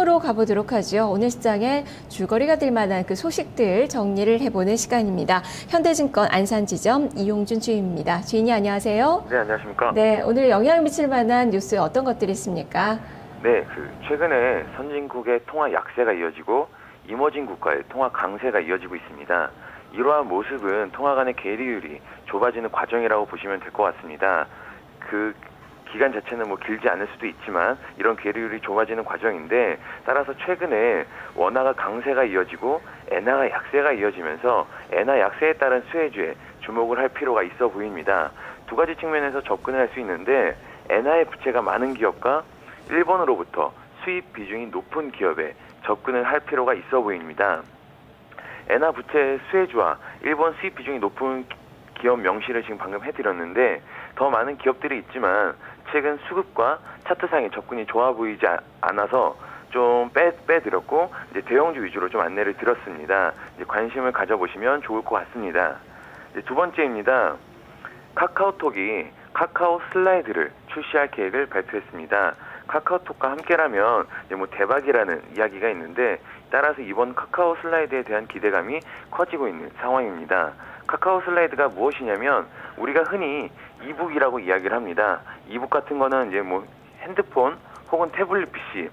시장으로 가보도록 하죠. 오늘 시장에 줄거리가 될 만한 그 소식들 정리를 해보는 시간입니다. 현대증권 안산지점 이용준 주임입니다. 주인이 안녕하세요. 네, 안녕하십니까. 네, 오늘 영향을 미칠 만한 뉴스 어떤 것들이 있습니까? 네, 최근에 선진국의 통화 약세가 이어지고 이머징 국가의 통화 강세가 이어지고 있습니다. 이러한 모습은 통화 간의 괴리율이 좁아지는 과정이라고 보시면 될 것 같습니다. 그 기간 자체는 길지 않을 수도 있지만 이런 괴리율이 좁아지는 과정인데, 따라서 최근에 원화가 강세가 이어지고 엔화가 약세가 이어지면서 엔화 약세에 따른 수혜주에 주목을 할 필요가 있어 보입니다. 두 가지 측면에서 접근을 할 수 있는데, 엔화의 부채가 많은 기업과 일본으로부터 수입 비중이 높은 기업에 접근을 할 필요가 있어 보입니다. 엔화 부채 수혜주와 일본 수입 비중이 높은 기업 명시를 지금 방금 해드렸는데, 더 많은 기업들이 있지만 최근 수급과 차트상의 접근이 좋아 보이지 않아서 좀 빼드렸고, 이제 대형주 위주로 좀 안내를 드렸습니다. 이제 관심을 가져보시면 좋을 것 같습니다. 이제 두 번째입니다. 카카오톡이 카카오 슬라이드를 출시할 계획을 발표했습니다. 카카오톡과 함께라면 대박이라는 이야기가 있는데, 따라서 이번 카카오 슬라이드에 대한 기대감이 커지고 있는 상황입니다. 카카오 슬라이드가 무엇이냐면, 우리가 흔히 이북이라고 이야기를 합니다. 이북 같은 거는 이제 핸드폰 혹은 태블릿 PC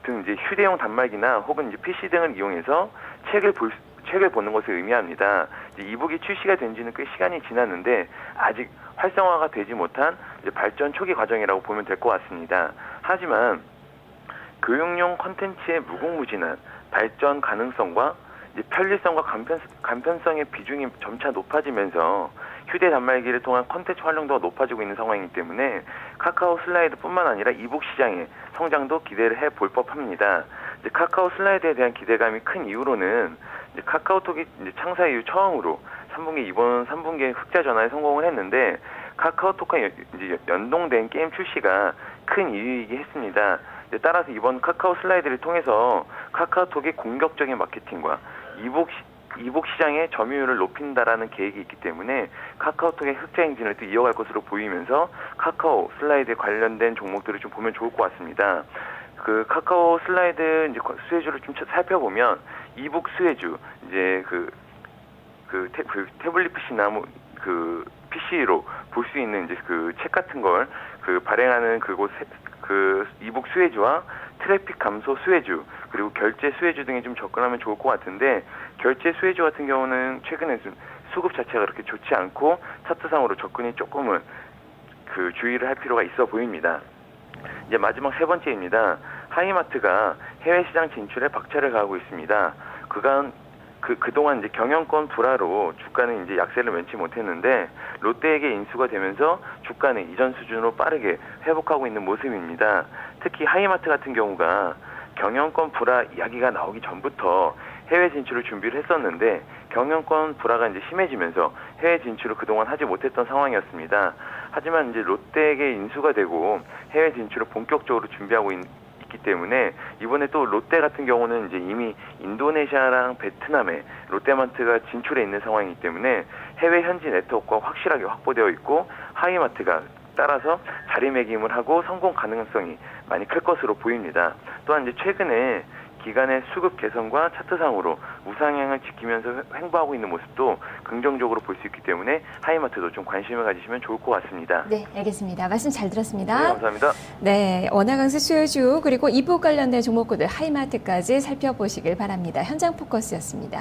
등 이제 휴대용 단말기나 혹은 이제 PC 등을 이용해서 책을 보는 것을 의미합니다. 이북이 출시가 된 지는 꽤 시간이 지났는데 아직 활성화가 되지 못한 발전 초기 과정이라고 보면 될 것 같습니다. 하지만 교육용 콘텐츠의 무궁무진한 발전 가능성과 편리성과 간편성의 비중이 점차 높아지면서 휴대 단말기를 통한 콘텐츠 활용도가 높아지고 있는 상황이기 때문에 카카오 슬라이드뿐만 아니라 이북 시장의 성장도 기대를 해볼 법합니다. 카카오 슬라이드에 대한 기대감이 큰 이유로는 카카오톡이 창사 이후 처음으로 이번 3분기에 흑자 전환에 성공을 했는데, 카카오톡과 연동된 게임 출시가 큰 이유이기 했습니다. 따라서 이번 카카오 슬라이드를 통해서 카카오톡의 공격적인 마케팅과 이북 시장의 점유율을 높인다라는 계획이 있기 때문에 카카오톡의 흑자 행진을 또 이어갈 것으로 보이면서 카카오 슬라이드에 관련된 종목들을 좀 보면 좋을 것 같습니다. 그 카카오 슬라이드 수혜주를 좀 살펴보면, 이북 수혜주, 태블릿 PC나 PC로 볼 수 있는 책 같은 걸 발행하는 이북 수혜주와 트래픽 감소 수혜주, 그리고 결제 수혜주 등에 좀 접근하면 좋을 것 같은데, 결제 수혜주 같은 경우는 최근에 좀 수급 자체가 그렇게 좋지 않고 차트상으로 접근이 조금은 주의를 할 필요가 있어 보입니다. 이제 마지막 세 번째입니다. 하이마트가 해외 시장 진출에 박차를 가하고 있습니다. 그동안 경영권 불화로 주가는 약세를 면치 못했는데, 롯데에게 인수가 되면서 주가는 이전 수준으로 빠르게 회복하고 있는 모습입니다. 특히 하이마트 같은 경우가 경영권 불화 이야기가 나오기 전부터 해외 진출을 준비를 했었는데, 경영권 불화가 심해지면서 해외 진출을 그동안 하지 못했던 상황이었습니다. 하지만 롯데에게 인수가 되고 해외 진출을 본격적으로 준비하고 있기 때문에, 이번에 또 롯데 같은 경우는 이미 인도네시아랑 베트남에 롯데마트가 진출해 있는 상황이기 때문에 해외 현지 네트워크가 확실하게 확보되어 있고, 하이마트가 따라서 자리매김을 하고 성공 가능성이 많이 클 것으로 보입니다. 또한 최근에 기간의 수급 개선과 차트상으로 우상향을 지키면서 횡보하고 있는 모습도 긍정적으로 볼 수 있기 때문에 하이마트도 좀 관심을 가지시면 좋을 것 같습니다. 네, 알겠습니다. 말씀 잘 들었습니다. 네, 감사합니다. 네, 원화 강세 수혜주 그리고 이북 관련된 종목군들 하이마트까지 살펴보시길 바랍니다. 현장 포커스였습니다.